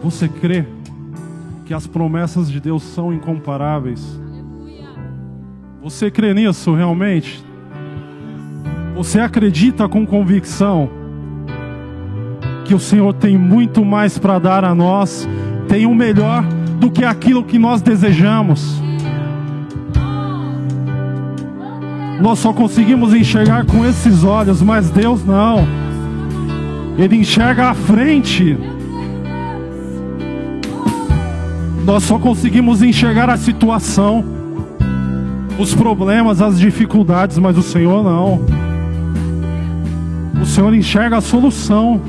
Você crê que as promessas de Deus são incomparáveis? Você crê nisso realmente? Você acredita com convicção que o Senhor tem muito mais para dar a nós, tem o melhor do que aquilo que nós desejamos? Nós só conseguimos enxergar com esses olhos, mas Deus não. Ele enxerga à frente. Nós só conseguimos enxergar a situação, os problemas, as dificuldades, mas o Senhor não. O Senhor enxerga a solução.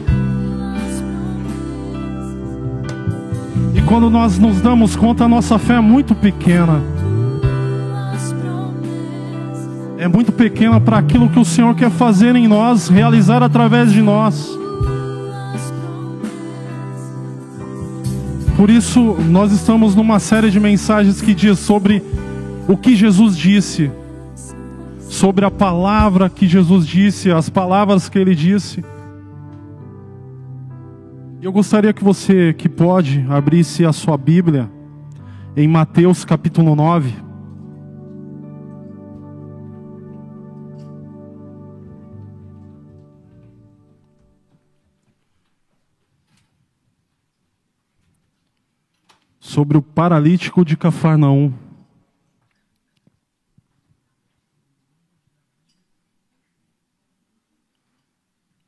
E quando nós nos damos conta, a nossa fé é muito pequena. É muito pequena para aquilo que o Senhor quer fazer em nós, realizar através de nós. Por isso, nós estamos numa série de mensagens que diz sobre o que Jesus disse, sobre a palavra que Jesus disse, as palavras que Ele disse. Eu gostaria que você, que pode, abrisse a sua Bíblia em Mateus capítulo 9. Sobre o paralítico de Cafarnaum.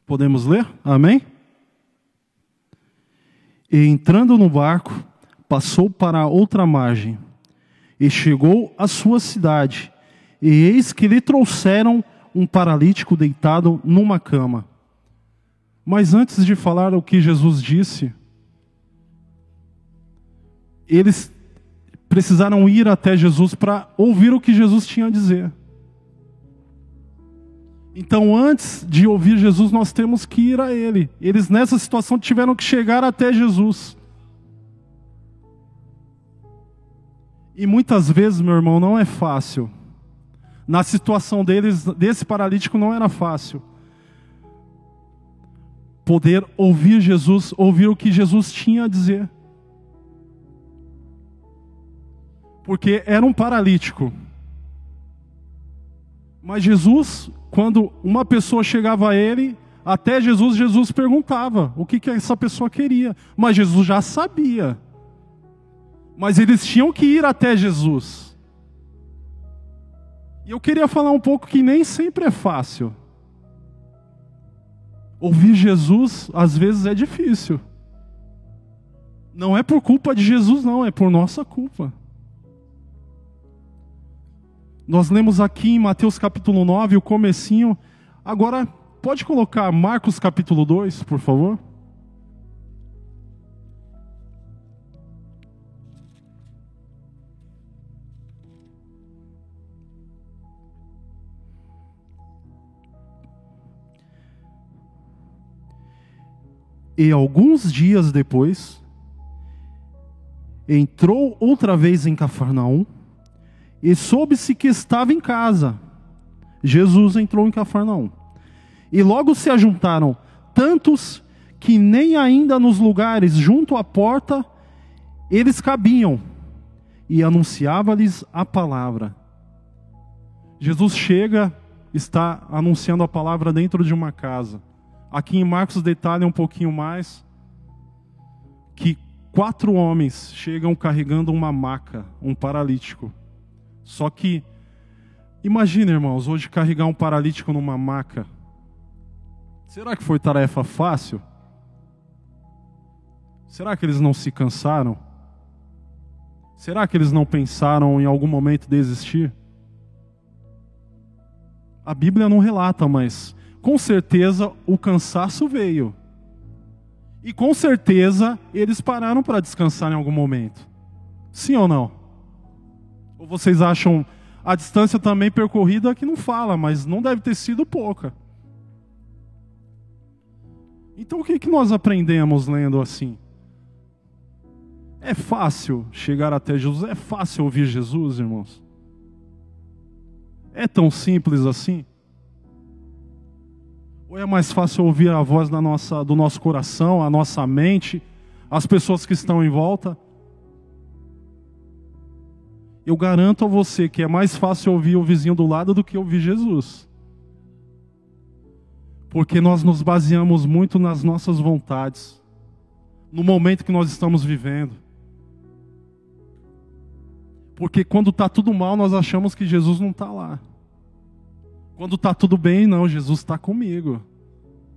Podemos ler? Amém? E entrando no barco, passou para a outra margem, e chegou à sua cidade, e eis que lhe trouxeram um paralítico deitado numa cama. Mas antes de falar o que Jesus disse, eles precisaram ir até Jesus para ouvir o que Jesus tinha a dizer. Então, antes de ouvir Jesus, nós temos que ir a Ele. Eles nessa situação tiveram que chegar até Jesus. E muitas vezes, meu irmão, não é fácil. Na situação deles, desse paralítico, não era fácil poder ouvir Jesus, ouvir o que Jesus tinha a dizer. Porque era um paralítico. Mas Jesus, quando uma pessoa chegava a Ele, até Jesus, Jesus perguntava o que essa pessoa queria. Mas Jesus já sabia. Mas eles tinham que ir até Jesus. E eu queria falar um pouco que nem sempre é fácil. Ouvir Jesus, às vezes, é difícil. Não é por culpa de Jesus, não, é por nossa culpa. Nós lemos aqui em Mateus capítulo 9, o comecinho. Agora, pode colocar Marcos capítulo 2, por favor? E alguns dias depois, entrou outra vez em Cafarnaum, e soube-se que estava em casa. Jesus entrou em Cafarnaum. E logo se ajuntaram tantos que nem ainda nos lugares junto à porta eles cabiam. E anunciava-lhes a palavra. Jesus chega, está anunciando a palavra dentro de uma casa. Aqui em Marcos detalha um pouquinho mais que 4 homens chegam carregando uma maca, um paralítico. Só que, imagina, irmãos, hoje carregar um paralítico numa maca. Será que foi tarefa fácil? Será que eles não se cansaram? Será que eles não pensaram em algum momento desistir? A Bíblia não relata, mas com certeza o cansaço veio. E com certeza eles pararam para descansar em algum momento. Sim ou não? Ou vocês acham a distância também percorrida que não fala, mas não deve ter sido pouca. Então o que nós aprendemos lendo assim? É fácil chegar até Jesus? É fácil ouvir Jesus, irmãos? É tão simples assim? Ou é mais fácil ouvir a voz do nosso coração, a nossa mente, as pessoas que estão em volta. Eu garanto a você que é mais fácil ouvir o vizinho do lado do que ouvir Jesus. Porque nós nos baseamos muito nas nossas vontades, no momento que nós estamos vivendo. Porque quando está tudo mal, nós achamos que Jesus não está lá. Quando está tudo bem, não, Jesus está comigo.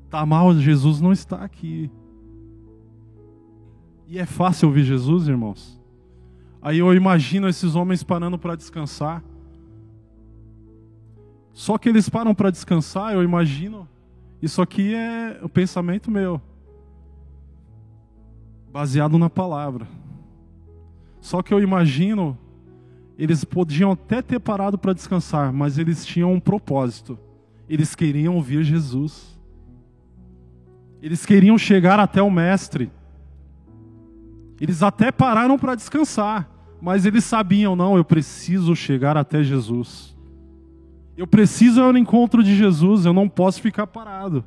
Está mal, Jesus não está aqui. E é fácil ouvir Jesus, irmãos? Aí eu imagino esses homens parando para descansar. Só que eles param para descansar, eu imagino. Isso aqui é o pensamento meu, baseado na palavra. Só que eu imagino, eles podiam até ter parado para descansar, mas eles tinham um propósito. Eles queriam ouvir Jesus. Eles queriam chegar até o Mestre. Eles até pararam para descansar, mas eles sabiam, não, eu preciso chegar até Jesus. Eu preciso ir ao encontro de Jesus, eu não posso ficar parado.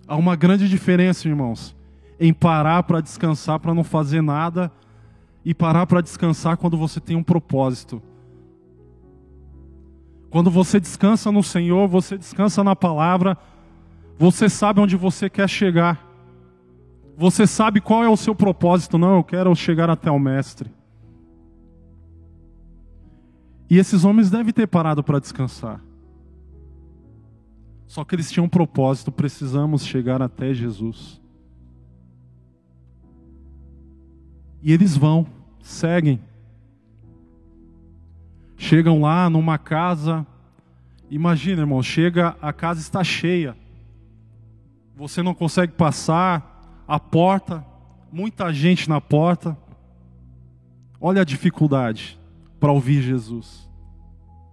Há uma grande diferença, irmãos, em parar para descansar, para não fazer nada, e parar para descansar quando você tem um propósito. Quando você descansa no Senhor, você descansa na palavra, você sabe onde você quer chegar. Você sabe qual é o seu propósito. Não, eu quero chegar até o Mestre. E esses homens devem ter parado para descansar. Só que eles tinham um propósito. Precisamos chegar até Jesus. E eles vão, seguem. Chegam lá numa casa. Imagina, irmão, chega, a casa está cheia. Você não consegue passar. A porta, muita gente na porta. Olha a dificuldade para ouvir Jesus.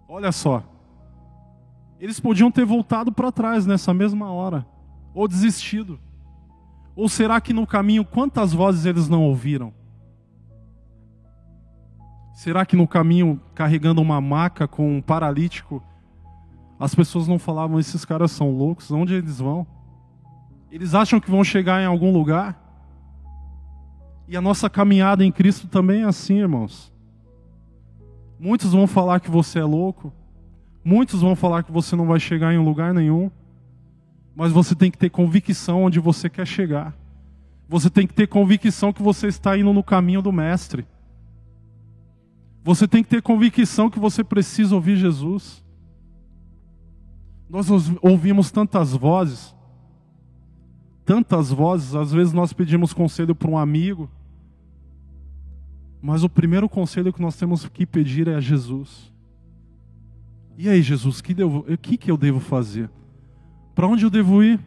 Olha só. Eles podiam ter voltado para trás nessa mesma hora, ou desistido. Ou será que no caminho quantas vozes eles não ouviram? Será que no caminho, carregando uma maca com um paralítico, as pessoas não falavam, esses caras são loucos, onde eles vão? Eles acham que vão chegar em algum lugar? E a nossa caminhada em Cristo também é assim, irmãos. Muitos vão falar que você é louco. Muitos vão falar que você não vai chegar em lugar nenhum. Mas você tem que ter convicção onde você quer chegar. Você tem que ter convicção que você está indo no caminho do Mestre. Você tem que ter convicção que você precisa ouvir Jesus. Nós ouvimos tantas vozes, às vezes nós pedimos conselho para um amigo, mas o primeiro conselho que nós temos que pedir é a Jesus. E aí, Jesus, o que eu devo fazer? Para onde eu devo ir?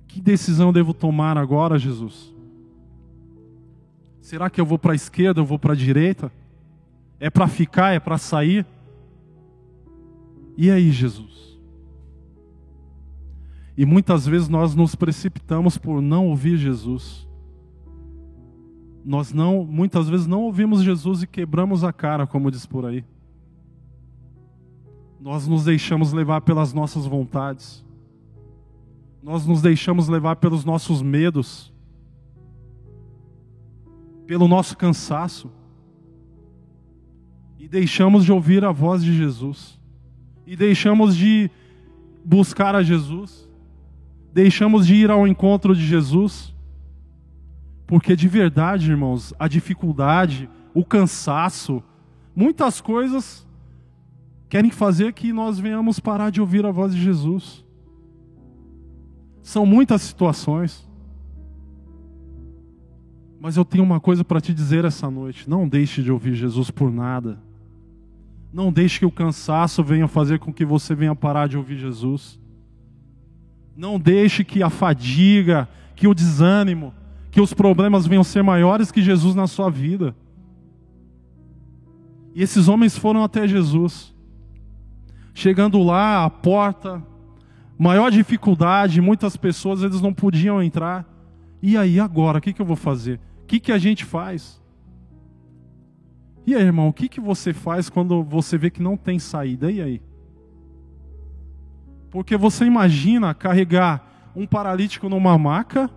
Que decisão eu devo tomar agora, Jesus? Será que eu vou para a esquerda, eu vou para a direita? É para ficar, é para sair? E aí, Jesus? E muitas vezes nós nos precipitamos por não ouvir Jesus. Muitas vezes não ouvimos Jesus e quebramos a cara, como diz por aí. Nós nos deixamos levar pelas nossas vontades. Nós nos deixamos levar pelos nossos medos, pelo nosso cansaço. E deixamos de ouvir a voz de Jesus. E deixamos de buscar a Jesus. Deixamos de ir ao encontro de Jesus. Porque de verdade, irmãos, a dificuldade, o cansaço, muitas coisas querem fazer que nós venhamos parar de ouvir a voz de Jesus. São muitas situações. Mas eu tenho uma coisa para te dizer essa noite. Não deixe de ouvir Jesus por nada. Não deixe que o cansaço venha fazer com que você venha parar de ouvir Jesus. Não deixe que a fadiga, que o desânimo, que os problemas venham ser maiores que Jesus na sua vida. E esses homens foram até Jesus. Chegando lá, a porta, maior dificuldade, muitas pessoas eles não podiam entrar. E aí, agora, o que eu vou fazer? O que a gente faz? E aí, irmão, o que você faz quando você vê que não tem saída? E aí? Porque você imagina carregar um paralítico numa maca,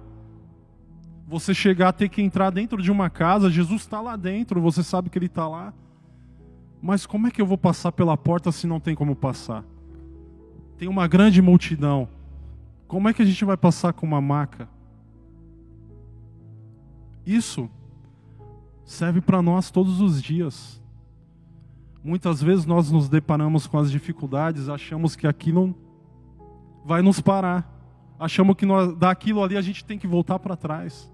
Você chegar a ter que entrar dentro de uma casa, Jesus está lá dentro, você sabe que Ele está lá. Mas como é que eu vou passar pela porta se não tem como passar? Tem uma grande multidão. Como é que a gente vai passar com uma maca? Isso serve para nós todos os dias. Muitas vezes nós nos deparamos com as dificuldades, achamos que aquilo vai nos parar. Achamos que daquilo ali a gente tem que voltar para trás.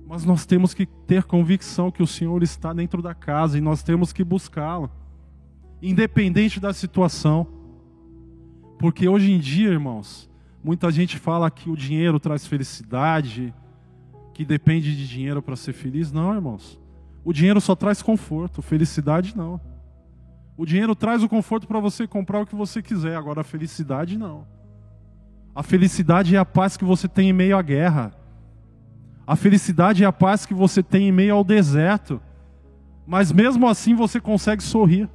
Mas nós temos que ter convicção que o Senhor está dentro da casa e nós temos que buscá-lo, independente da situação. Porque hoje em dia, irmãos, muita gente fala que o dinheiro traz felicidade, que depende de dinheiro para ser feliz. Não, irmãos. O dinheiro só traz conforto, felicidade não. O dinheiro traz o conforto para você comprar o que você quiser, agora a felicidade não. A felicidade é a paz que você tem em meio à guerra. A felicidade é a paz que você tem em meio ao deserto. Mas mesmo assim você consegue sorrir.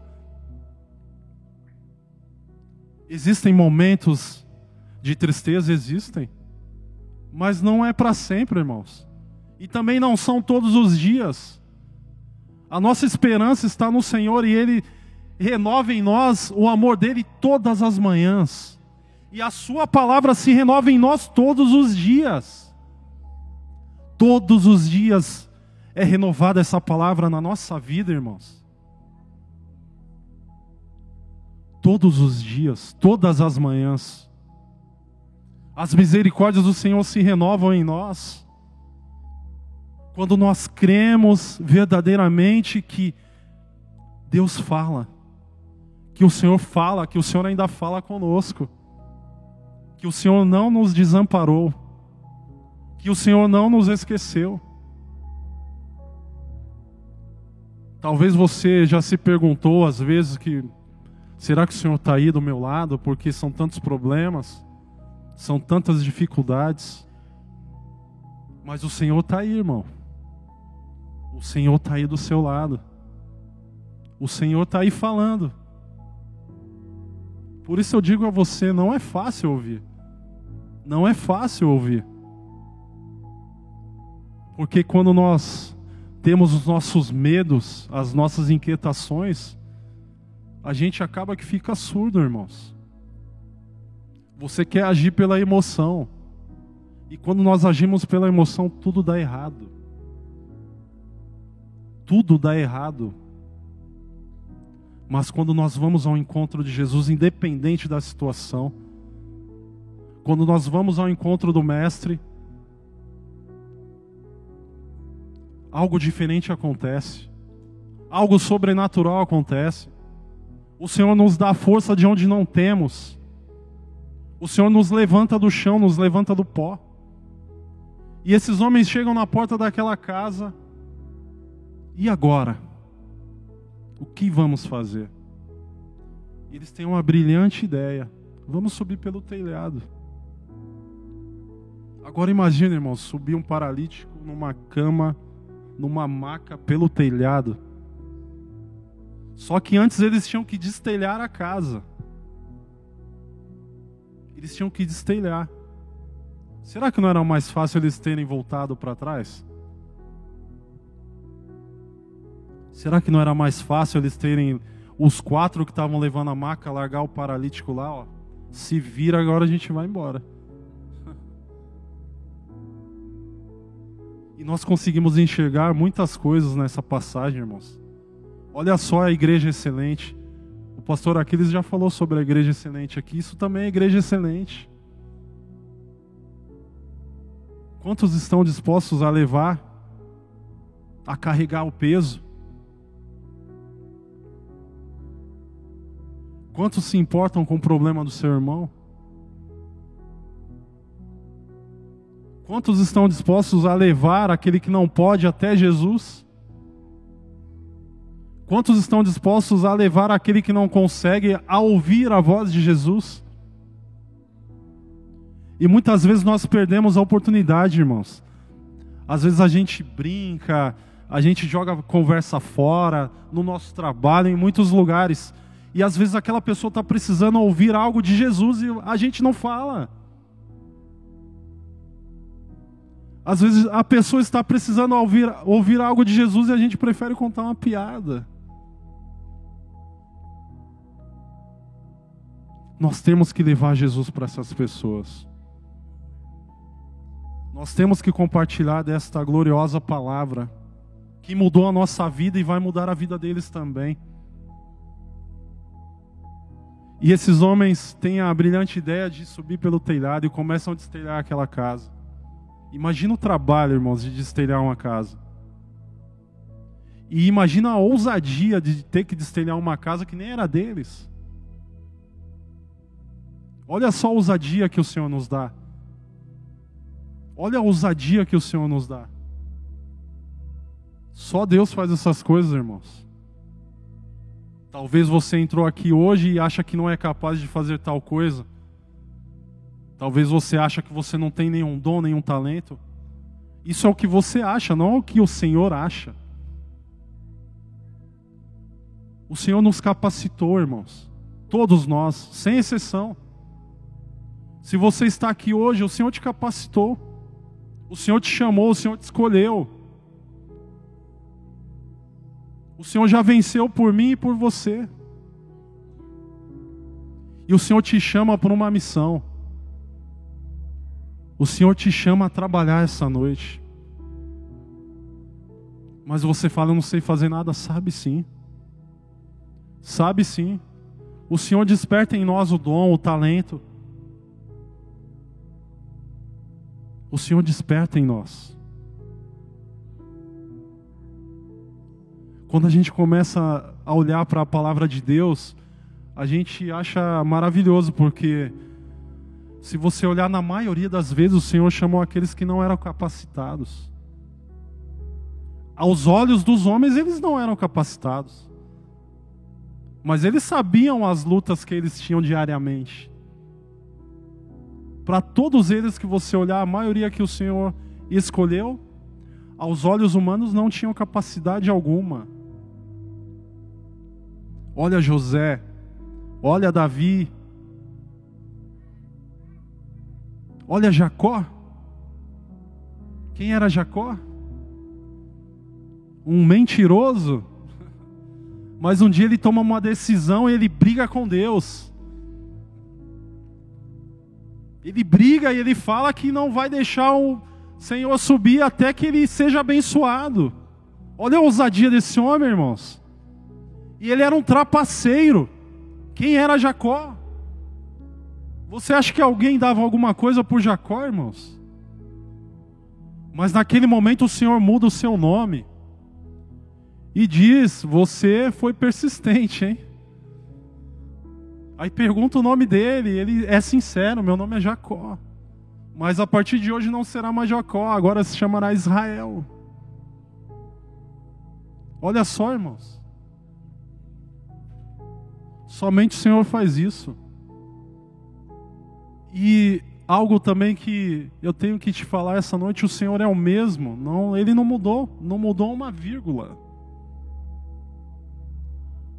Existem momentos de tristeza, existem. Mas não é para sempre, irmãos. E também não são todos os dias. A nossa esperança está no Senhor e Ele renova em nós o amor dEle todas as manhãs. E a Sua palavra se renova em nós todos os dias. Todos os dias é renovada essa palavra na nossa vida, irmãos. Todos os dias, todas as manhãs. As misericórdias do Senhor se renovam em nós. Quando nós cremos verdadeiramente que Deus fala, que o Senhor fala, que o Senhor ainda fala conosco, que o Senhor não nos desamparou, que o Senhor não nos esqueceu. Talvez você já se perguntou às vezes que será que o Senhor está aí do meu lado? Porque são tantos problemas, são tantas dificuldades. Mas o Senhor está aí, irmão. O Senhor está aí do seu lado. O Senhor está aí falando. Por isso eu digo a você, não é fácil ouvir. Não é fácil ouvir. Porque quando nós temos os nossos medos, as nossas inquietações, a gente acaba que fica surdo, irmãos. Você quer agir pela emoção. E quando nós agimos pela emoção, tudo dá errado. Tudo dá errado. Mas quando nós vamos ao encontro de Jesus, independente da situação, quando nós vamos ao encontro do Mestre, algo diferente acontece. Algo sobrenatural acontece. O Senhor nos dá força de onde não temos. O Senhor nos levanta do chão, nos levanta do pó. E esses homens chegam na porta daquela casa. E agora? O que vamos fazer? Eles têm uma brilhante ideia. Vamos subir pelo telhado. Agora imagine, irmãos, subir um paralítico numa cama, numa maca pelo telhado. Só que antes eles tinham que destelhar a casa. Eles tinham que destelhar. Será que não era mais fácil eles terem voltado para trás? Será que não era mais fácil eles terem os 4 que estavam levando a maca, largar o paralítico lá, ó? Se vira, agora a gente vai embora. E nós conseguimos enxergar muitas coisas nessa passagem, irmãos. Olha só a igreja excelente. O pastor Aquiles já falou sobre a igreja excelente aqui. Isso também é igreja excelente. Quantos estão dispostos a levar, a carregar o peso? Quantos se importam com o problema do seu irmão? Quantos estão dispostos a levar aquele que não pode até Jesus? Quantos estão dispostos a levar aquele que não consegue a ouvir a voz de Jesus? E muitas vezes nós perdemos a oportunidade, irmãos. Às vezes a gente brinca, a gente joga conversa fora, no nosso trabalho, em muitos lugares. E às vezes aquela pessoa está precisando ouvir algo de Jesus e a gente não fala. Às vezes a pessoa está precisando ouvir algo de Jesus e a gente prefere contar uma piada. Nós temos que levar Jesus para essas pessoas. Nós temos que compartilhar desta gloriosa palavra que mudou a nossa vida e vai mudar a vida deles também. E esses homens têm a brilhante ideia de subir pelo telhado e começam a destelhar aquela casa. Imagina o trabalho, irmãos, de destelhar uma casa. E imagina a ousadia de ter que destelhar uma casa que nem era deles. Olha só a ousadia que o Senhor nos dá. Olha a ousadia que o Senhor nos dá. Só Deus faz essas coisas, irmãos. Talvez você entrou aqui hoje e acha que não é capaz de fazer tal coisa. Talvez você acha que você não tem nenhum dom, nenhum talento. Isso é o que você acha, não é o que o Senhor acha. O Senhor nos capacitou, irmãos. Todos nós, sem exceção. Se você está aqui hoje, o Senhor te capacitou. O Senhor te chamou, o Senhor te escolheu. O Senhor já venceu por mim e por você. E o Senhor te chama para uma missão. O Senhor te chama a trabalhar essa noite. Mas você fala, eu não sei fazer nada. Sabe sim. Sabe sim. O Senhor desperta em nós o dom, o talento. O Senhor desperta em nós. Quando a gente começa a olhar para a palavra de Deus, a gente acha maravilhoso, porque se você olhar na maioria das vezes, o Senhor chamou aqueles que não eram capacitados. Aos olhos dos homens, eles não eram capacitados. Mas eles sabiam as lutas que eles tinham diariamente. Para todos eles que você olhar, a maioria que o Senhor escolheu, aos olhos humanos não tinham capacidade alguma. Olha José, olha Davi, olha Jacó. Quem era Jacó? Um mentiroso. Mas um dia ele toma uma decisão e ele briga com Deus. Ele briga e ele fala que não vai deixar o Senhor subir até que ele seja abençoado. Olha a ousadia desse homem, irmãos. E ele era um trapaceiro. Quem era Jacó? Você acha que alguém dava alguma coisa por Jacó, irmãos? Mas naquele momento o Senhor muda o seu nome. E diz, você foi persistente, hein? Aí pergunta o nome dele, ele é sincero, meu nome é Jacó. Mas a partir de hoje não será mais Jacó, agora se chamará Israel. Olha só, irmãos. Somente o Senhor faz isso. E algo também que eu tenho que te falar essa noite, o Senhor é o mesmo. Não, Ele não mudou uma vírgula.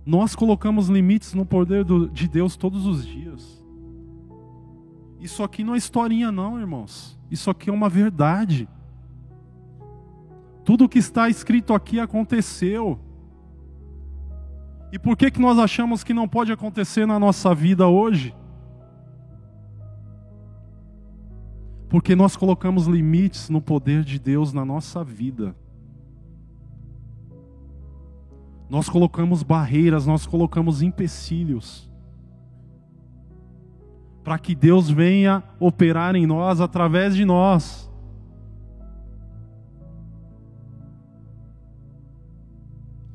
Nós colocamos limites no poder de Deus todos os dias. Isso aqui não é historinha não, irmãos. Isso aqui é uma verdade. Tudo que está escrito aqui aconteceu. E por que nós achamos que não pode acontecer na nossa vida hoje? Porque nós colocamos limites no poder de Deus na nossa vida. Nós colocamos barreiras, nós colocamos empecilhos. Para que Deus venha operar em nós, através de nós.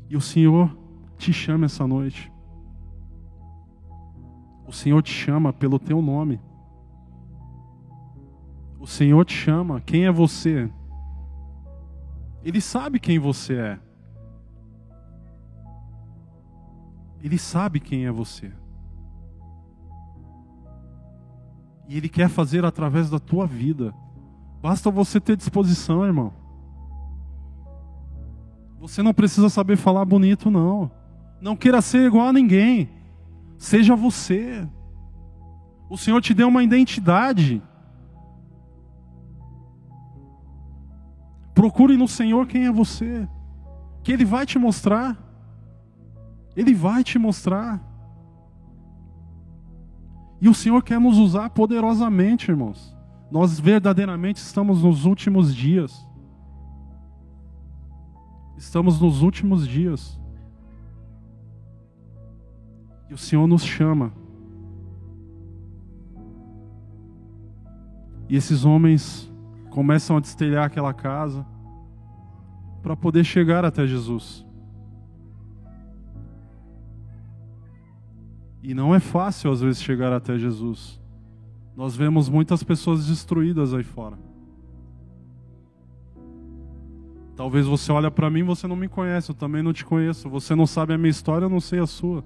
E o Senhor te chama essa noite. O Senhor te chama pelo teu nome. O Senhor te chama. Quem é você? Ele sabe quem você é. Ele sabe quem é você. E Ele quer fazer através da tua vida. Basta você ter disposição, irmão. Você não precisa saber falar bonito, não. Não queira ser igual a ninguém. Seja você. O Senhor te deu uma identidade. Procure no Senhor quem é você, que Ele vai te mostrar. Ele vai te mostrar. E o Senhor quer nos usar poderosamente, irmãos. Nós verdadeiramente estamos nos últimos dias. Estamos nos últimos dias. E o Senhor nos chama. E esses homens começam a destelhar aquela casa para poder chegar até Jesus. E não é fácil às vezes chegar até Jesus. Nós vemos muitas pessoas destruídas aí fora. Talvez você olhe para mim e você não me conhece, eu também não te conheço. Você não sabe a minha história, eu não sei a sua.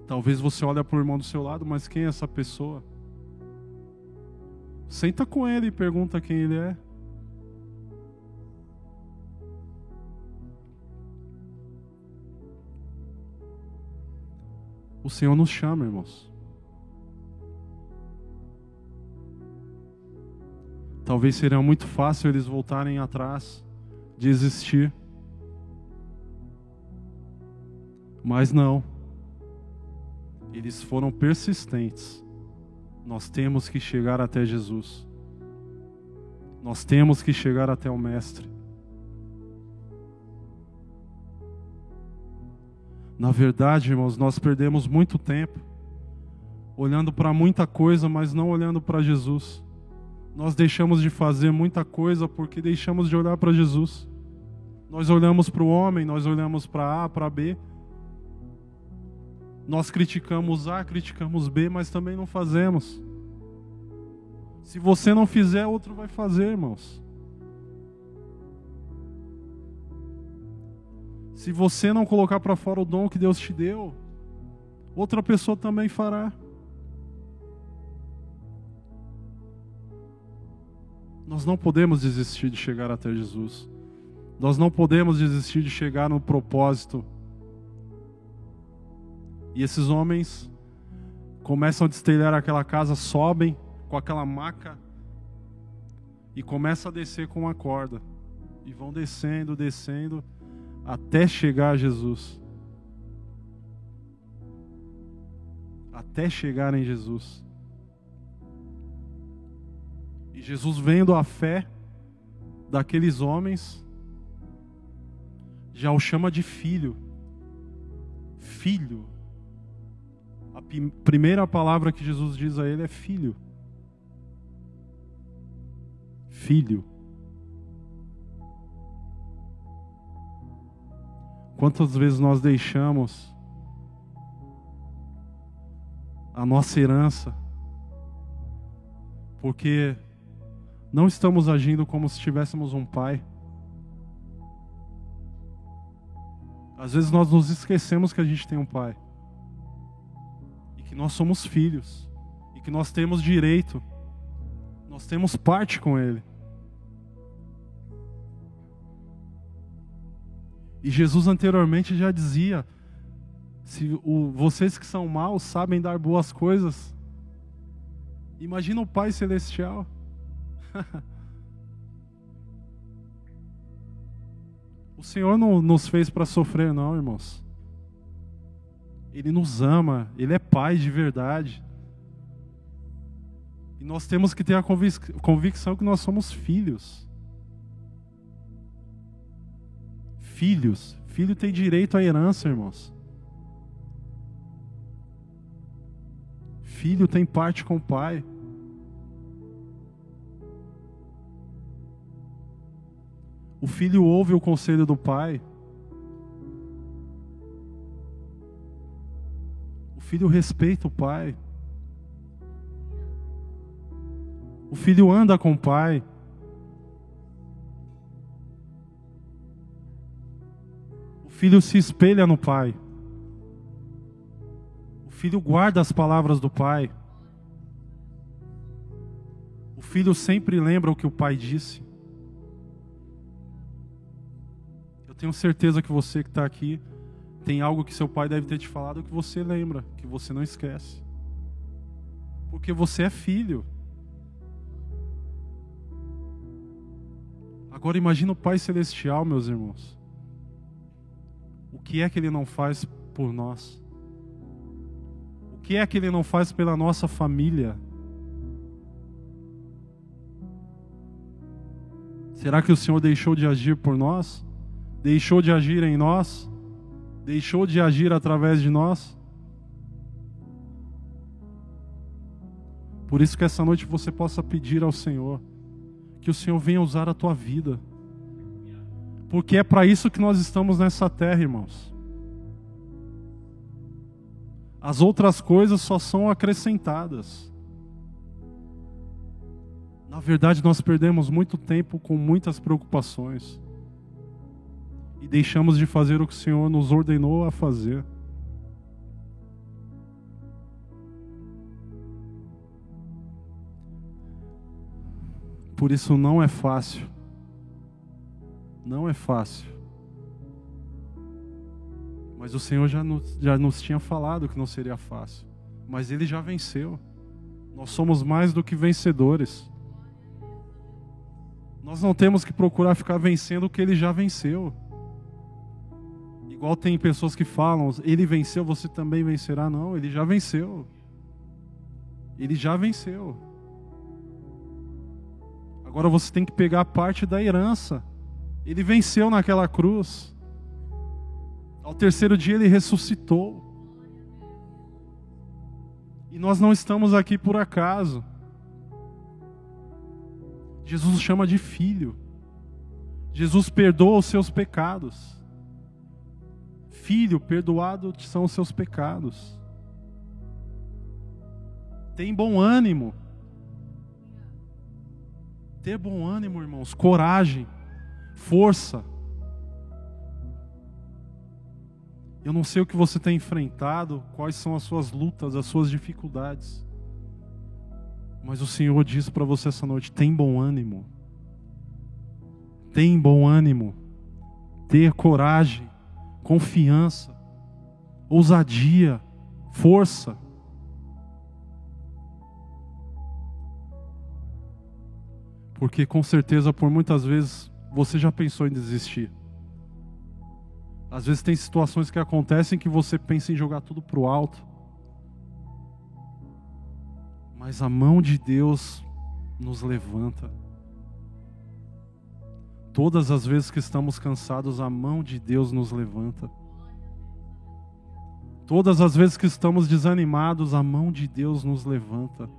Talvez você olhe para o irmão do seu lado, mas quem é essa pessoa? Senta com ele e pergunta quem ele é. O Senhor nos chama, irmãos. Talvez seria muito fácil eles voltarem atrás, desistir. Mas não. Eles foram persistentes. Nós temos que chegar até Jesus. Nós temos que chegar até o Mestre. Na verdade, irmãos, nós perdemos muito tempo olhando para muita coisa, mas não olhando para Jesus. Nós deixamos de fazer muita coisa porque deixamos de olhar para Jesus. Nós olhamos para o homem, nós olhamos para A, para B. Nós criticamos A, criticamos B, mas também não fazemos. Se você não fizer, outro vai fazer, irmãos. Se você não colocar para fora o dom que Deus te deu, outra pessoa também fará. Nós não podemos desistir de chegar até Jesus. Nós não podemos desistir de chegar no propósito. E esses homens começam a destelhar aquela casa, sobem com aquela maca e começam a descer com uma corda. E vão descendo, descendo, até chegar a Jesus. Até chegar em Jesus. E Jesus, vendo a fé daqueles homens, já o chama de filho. Filho. A primeira palavra que Jesus diz a ele é filho. Filho. Quantas vezes nós deixamos a nossa herança porque não estamos agindo como se tivéssemos um pai? Às vezes nós nos esquecemos que a gente tem um pai e que nós somos filhos e que nós temos direito, nós temos parte com ele. E Jesus anteriormente já dizia: se vocês que são maus sabem dar boas coisas, imagina o Pai Celestial. O Senhor não nos fez para sofrer, não, irmãos. Ele nos ama, Ele é Pai de verdade. E nós temos que ter a convicção que nós somos filhos. Filhos. Filho tem direito à herança, irmãos. Filho tem parte com o pai. O filho ouve o conselho do pai. O filho respeita o pai. O filho anda com o pai. O filho se espelha no pai. O filho guarda as palavras do pai. O filho sempre lembra o que o pai disse. Eu tenho certeza que você que está aqui tem algo que seu pai deve ter te falado que você lembra, que você não esquece. Porque você é filho. Agora imagina o Pai Celestial, meus irmãos. O que é que Ele não faz por nós? O que é que Ele não faz pela nossa família? Será que o Senhor deixou de agir por nós? Deixou de agir em nós? Deixou de agir através de nós? Por isso que essa noite você possa pedir ao Senhor que o Senhor venha usar a tua vida. Porque é para isso que nós estamos nessa terra, irmãos. As outras coisas só são acrescentadas. Na verdade, nós perdemos muito tempo com muitas preocupações. E deixamos de fazer o que o Senhor nos ordenou a fazer. Por isso não é fácil. Não é fácil. Mas o Senhor já nos tinha falado que não seria fácil. Mas Ele já venceu. Nós somos mais do que vencedores. Nós não temos que procurar ficar vencendo o que Ele já venceu. Igual tem pessoas que falam, Ele venceu, você também vencerá. Não, Ele já venceu. Ele já venceu. Agora você tem que pegar parte da herança. Ele venceu naquela cruz. Ao terceiro dia Ele ressuscitou. E nós não estamos aqui por acaso. Jesus nos chama de filho. Jesus perdoa os seus pecados. Filho, perdoado são os seus pecados. Tem bom ânimo. Ter bom ânimo, irmãos, coragem, força. Eu não sei o que você tem enfrentado, quais são as suas lutas, as suas dificuldades. Mas o Senhor diz para você essa noite, tem bom ânimo. Tem bom ânimo. Ter coragem, confiança, ousadia, força. Porque com certeza por muitas vezes você já pensou em desistir. Às vezes tem situações que acontecem que você pensa em jogar tudo pro alto. Mas a mão de Deus nos levanta. Todas as vezes que estamos cansados, a mão de Deus nos levanta. Todas as vezes que estamos desanimados, a mão de Deus nos levanta.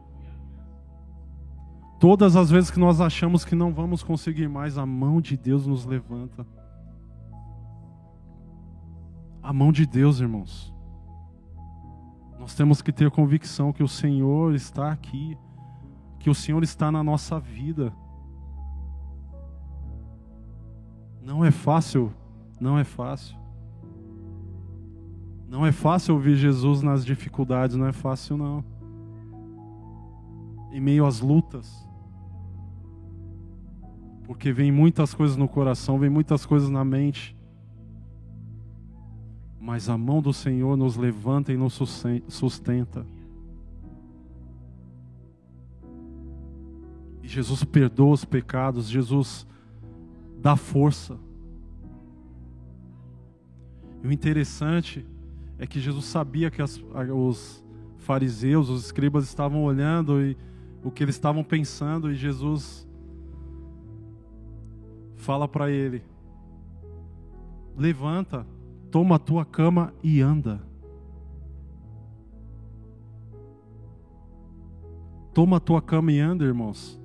Todas as vezes que nós achamos que não vamos conseguir mais, a mão de Deus nos levanta. A mão de Deus, irmãos. Nós temos que ter convicção que o Senhor está aqui, que o Senhor está na nossa vida. Não é fácil, não é fácil. Não é fácil ouvir Jesus nas dificuldades, não é fácil não. Em meio às lutas. Porque vem muitas coisas no coração, vem muitas coisas na mente. Mas a mão do Senhor nos levanta e nos sustenta. E Jesus perdoa os pecados, Jesus dá força. E o interessante é que Jesus sabia que os fariseus, os escribas estavam olhando e o que eles estavam pensando, e Jesus fala para ele: levanta, toma a tua cama e anda. Toma a tua cama e anda, irmãos.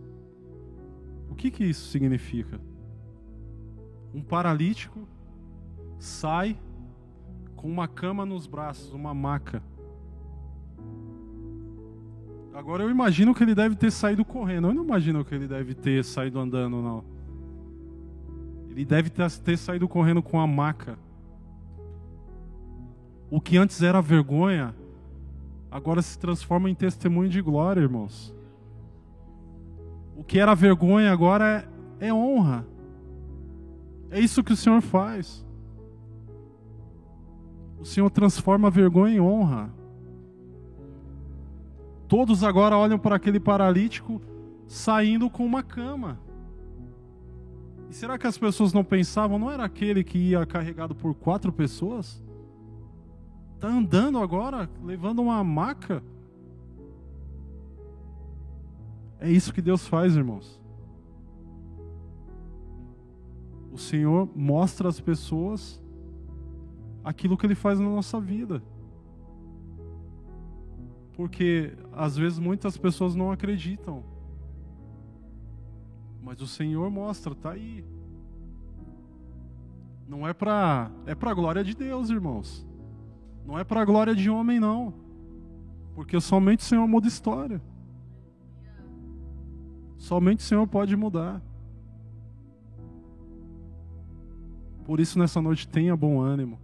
O que isso significa? Um paralítico sai com uma cama nos braços, uma maca. Agora eu imagino que ele deve ter saído correndo. Eu não imagino que ele deve ter saído andando, não. Ele deve ter saído correndo com a maca. O que antes era vergonha, agora se transforma em testemunho de glória, irmãos. O que era vergonha agora é honra. É isso que o Senhor faz. O Senhor transforma a vergonha em honra. Todos agora olham para aquele paralítico saindo com uma cama. E será que as pessoas não pensavam, não era aquele que ia carregado por 4 pessoas? Está andando agora, levando uma maca? É isso que Deus faz, irmãos. O Senhor mostra às pessoas aquilo que Ele faz na nossa vida. Porque, às vezes, muitas pessoas não acreditam. Mas o Senhor mostra, está aí. Não é para a glória de Deus, irmãos. Não é para a glória de homem, não. Porque somente o Senhor muda história. Somente o Senhor pode mudar. Por isso, nessa noite, tenha bom ânimo.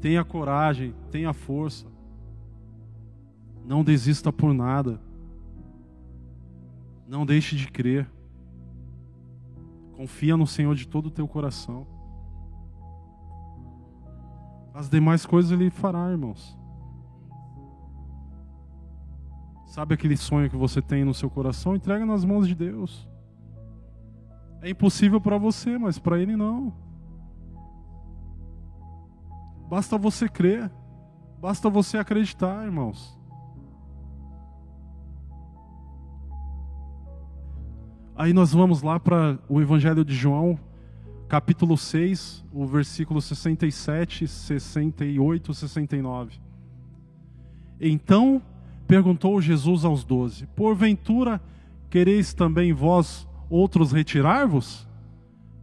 Tenha coragem, tenha força. Não desista por nada. Não deixe de crer. Confia no Senhor de todo o teu coração. As demais coisas Ele fará, irmãos. Sabe aquele sonho que você tem no seu coração? Entrega nas mãos de Deus. É impossível para você, mas para Ele não. Basta você crer. Basta você acreditar, irmãos. Aí nós vamos lá para o Evangelho de João, capítulo 6, o versículo 67, 68, 69. Então perguntou Jesus aos 12: porventura quereis também vós outros retirar-vos?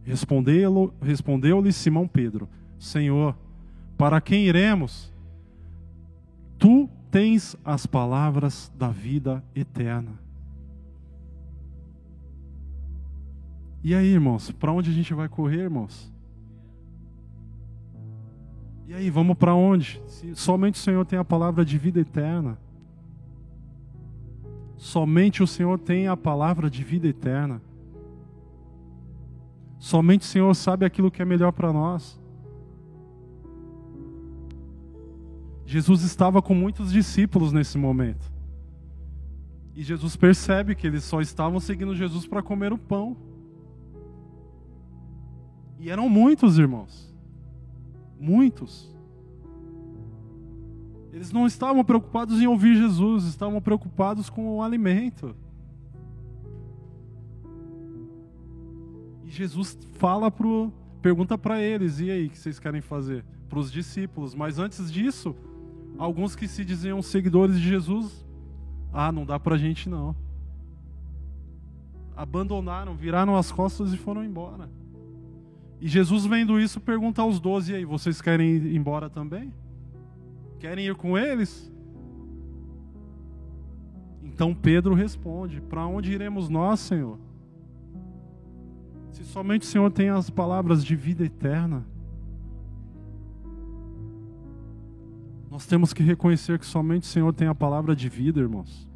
Respondeu-lhe Simão Pedro: Senhor, para quem iremos? Tu tens as palavras da vida eterna. E aí, irmãos, para onde a gente vai correr, irmãos? E aí, vamos para onde? Se somente o Senhor tem a palavra de vida eterna. Somente o Senhor tem a palavra de vida eterna. Somente o Senhor sabe aquilo que é melhor para nós. Jesus estava com muitos discípulos nesse momento. E Jesus percebe que eles só estavam seguindo Jesus para comer o pão. E eram muitos, irmãos. Muitos. Eles não estavam preocupados em ouvir Jesus, estavam preocupados com o alimento. E Jesus pergunta para eles: e aí, o que vocês querem fazer? Para os discípulos. Mas antes disso, alguns que se diziam seguidores de Jesus: não dá para a gente não. Abandonaram, viraram as costas e foram embora. E Jesus, vendo isso, pergunta aos 12: e aí, vocês querem ir embora também? Querem ir com eles? Então Pedro responde: para onde iremos nós, Senhor? Se somente o Senhor tem as palavras de vida eterna. Nós temos que reconhecer que somente o Senhor tem a palavra de vida, irmãos.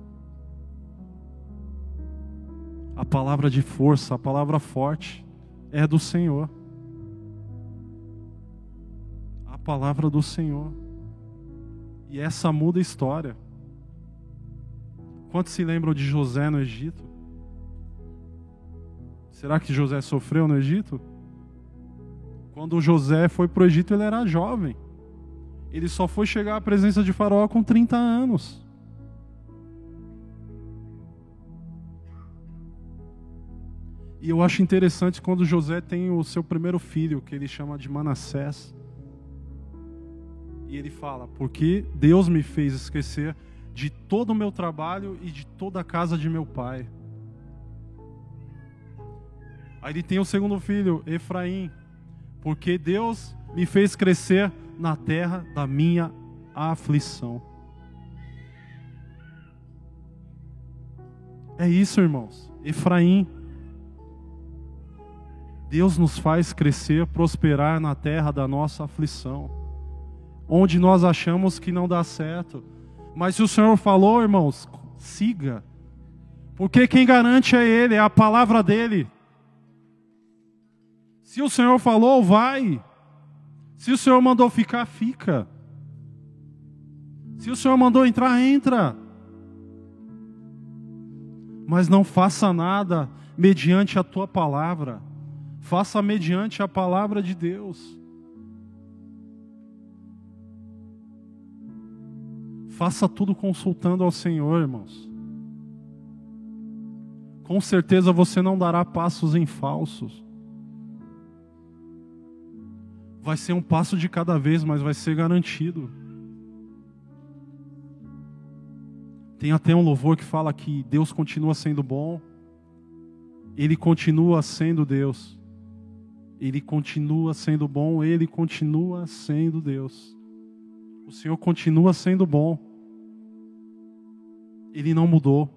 A palavra de força, a palavra forte é do Senhor. A palavra do Senhor. E essa muda a história. Quantos se lembram de José no Egito? Será que José sofreu no Egito? Quando José foi para o Egito, ele era jovem. Ele só foi chegar à presença de Faraó com 30 anos. E eu acho interessante quando José tem o seu primeiro filho, que ele chama de Manassés. E ele fala: porque Deus me fez esquecer de todo o meu trabalho e de toda a casa de meu pai. Aí ele tem o segundo filho, Efraim: porque Deus me fez crescer na terra da minha aflição. É isso, irmãos. Efraim. Deus nos faz crescer, prosperar na terra da nossa aflição, onde nós achamos que não dá certo. Mas se o Senhor falou, irmãos, siga. Porque quem garante é Ele, é a palavra dEle. Se o Senhor falou, vai. Se o Senhor mandou ficar, fica. Se o Senhor mandou entrar, entra. Mas não faça nada mediante a tua palavra. Faça mediante a palavra de Deus. Faça tudo consultando ao Senhor, irmãos. Com certeza você não dará passos em falsos. Vai ser um passo de cada vez, mas vai ser garantido. Tem até um louvor que fala que Deus continua sendo bom. Ele continua sendo Deus. Ele continua sendo bom, Ele continua sendo Deus. O Senhor continua sendo bom. Ele não mudou.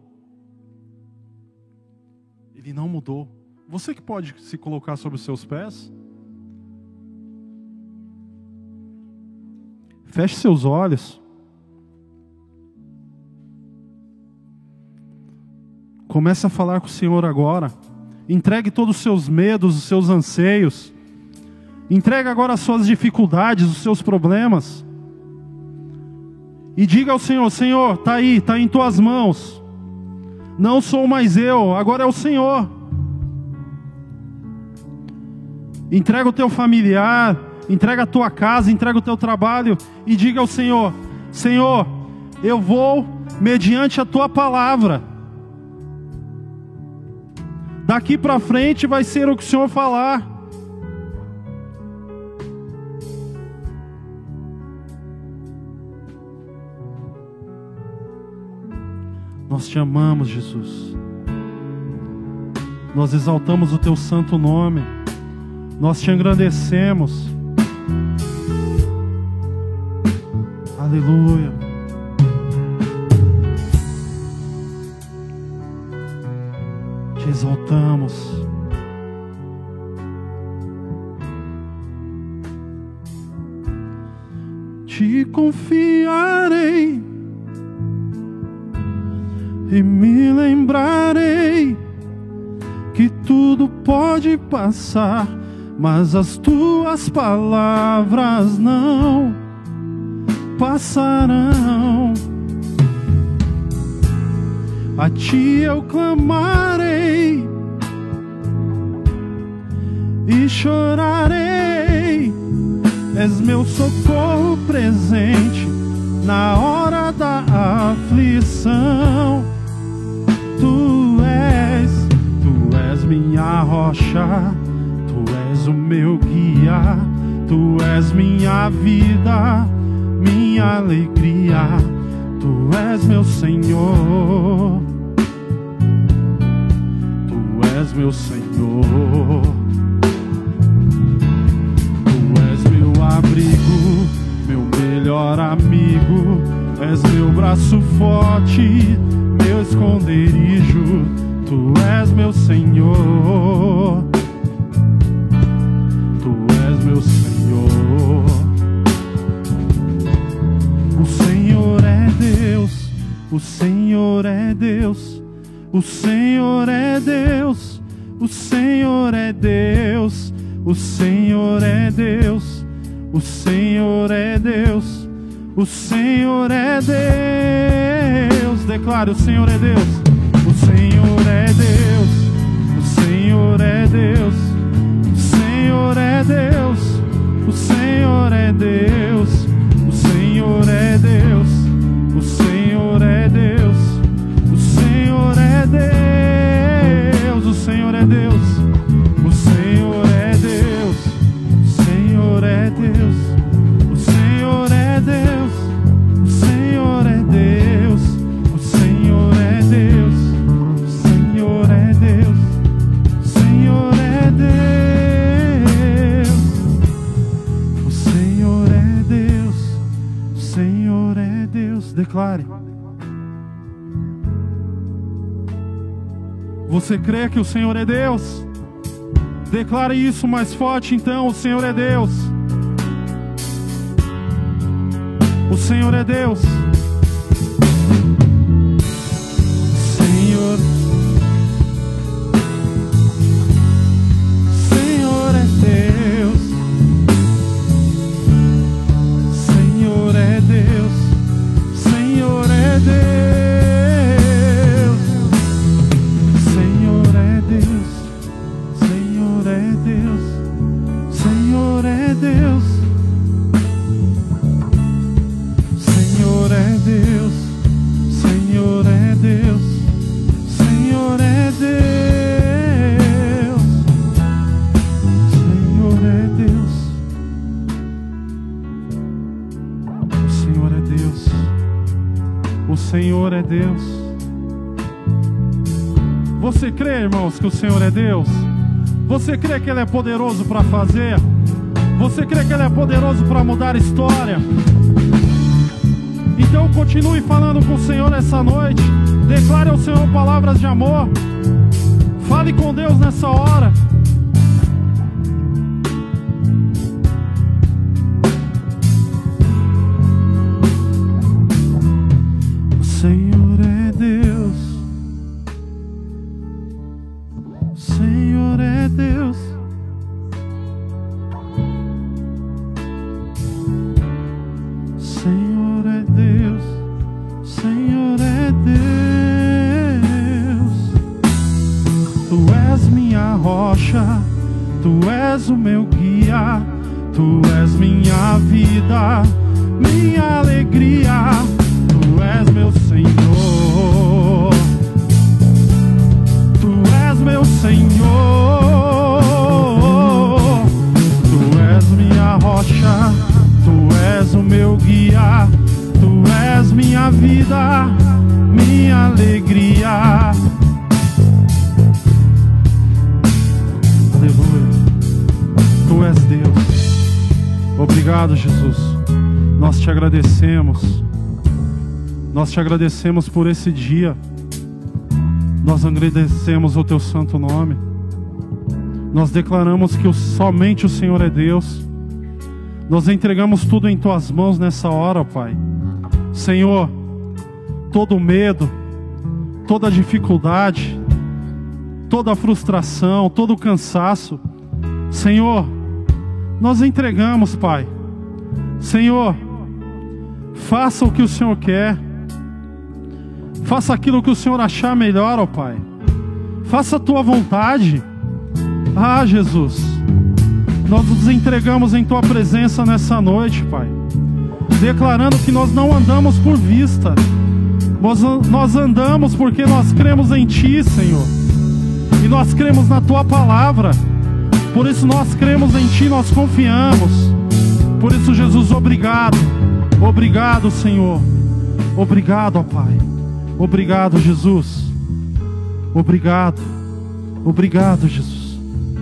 Ele não mudou. Você que pode se colocar sobre os seus pés. Feche seus olhos. Comece a falar com o Senhor agora. Entregue todos os seus medos, os seus anseios. Entregue agora as suas dificuldades, os seus problemas. E diga ao Senhor: Senhor, está aí, está em tuas mãos. Não sou mais eu, agora é o Senhor. Entrega o teu familiar, entrega a tua casa, entrega o teu trabalho. E diga ao Senhor: Senhor, eu vou mediante a tua palavra. Daqui para frente vai ser o que o Senhor falar. Nós te amamos, Jesus. Nós exaltamos o teu santo nome. Nós te agradecemos. Aleluia. Te exaltamos. Te confiarei e me lembrarei que tudo pode passar, mas as tuas palavras não passarão. A ti eu clamarei e chorarei. És meu socorro presente na hora da aflição. Tu és minha rocha, Tu és o meu guia, Tu és minha vida, minha alegria, Tu és meu Senhor, Tu és meu Senhor, Tu és meu abrigo, meu melhor amigo, és meu braço forte, meu esconderijo, Tu és meu Senhor, Tu és meu Senhor. O Senhor é Deus, o Senhor é Deus, o Senhor é Deus, o Senhor é Deus, o Senhor é Deus, o Senhor é Deus, o Senhor é Deus. Declare: o Senhor é Deus. O Senhor é Deus, o Senhor é Deus, o Senhor é Deus, o Senhor é Deus, o Senhor é Deus, o Senhor é Deus, o Senhor é Deus, o Senhor é Deus, o Senhor é Deus, o Senhor é Deus, o Senhor é Deus, o Senhor é Deus, o Senhor é Deus. Declare. Você crê que o Senhor é Deus? Declare isso mais forte então: o Senhor é Deus. O Senhor é Deus. Senhor. Senhor é Deus. Senhor é Deus. Senhor é Deus, O Senhor é Deus. Você crê, irmãos, que o Senhor é Deus? Você crê que Ele é poderoso para fazer? Você crê que Ele é poderoso para mudar a história? Então continue falando com o Senhor essa noite. Declare ao Senhor palavras de amor. Fale com Deus nessa hora. O Senhor é Deus. O Senhor é Deus. O Senhor é Deus. O Senhor é Deus. Tu és minha rocha, Tu és o meu guia, Tu és minha vida, minha alegria. Tu és meu Senhor, Tu és meu Senhor. Tu és minha rocha, Tu és o meu guia, Tu és minha vida, minha alegria. Aleluia. Tu és Deus. Obrigado, Jesus. Nós te agradecemos. Nós te agradecemos por esse dia. Nós agradecemos o teu santo nome. Nós declaramos que somente o Senhor é Deus. Nós entregamos tudo em tuas mãos nessa hora, Pai. Senhor, todo medo, toda dificuldade, toda frustração, todo cansaço, Senhor, nós entregamos, Pai. Senhor, faça o que o Senhor quer. Faça aquilo que o Senhor achar melhor, ó Pai. Faça a tua vontade. Ah, Jesus, nós nos entregamos em tua presença nessa noite, Pai, declarando que nós não andamos por vista. Nós andamos porque nós cremos em Ti, Senhor, e nós cremos na Tua palavra. Por isso nós cremos em Ti, nós confiamos. Por isso, Jesus, obrigado. Obrigado, Senhor. Obrigado, ó Pai. Obrigado, Jesus. Obrigado. Obrigado, Jesus.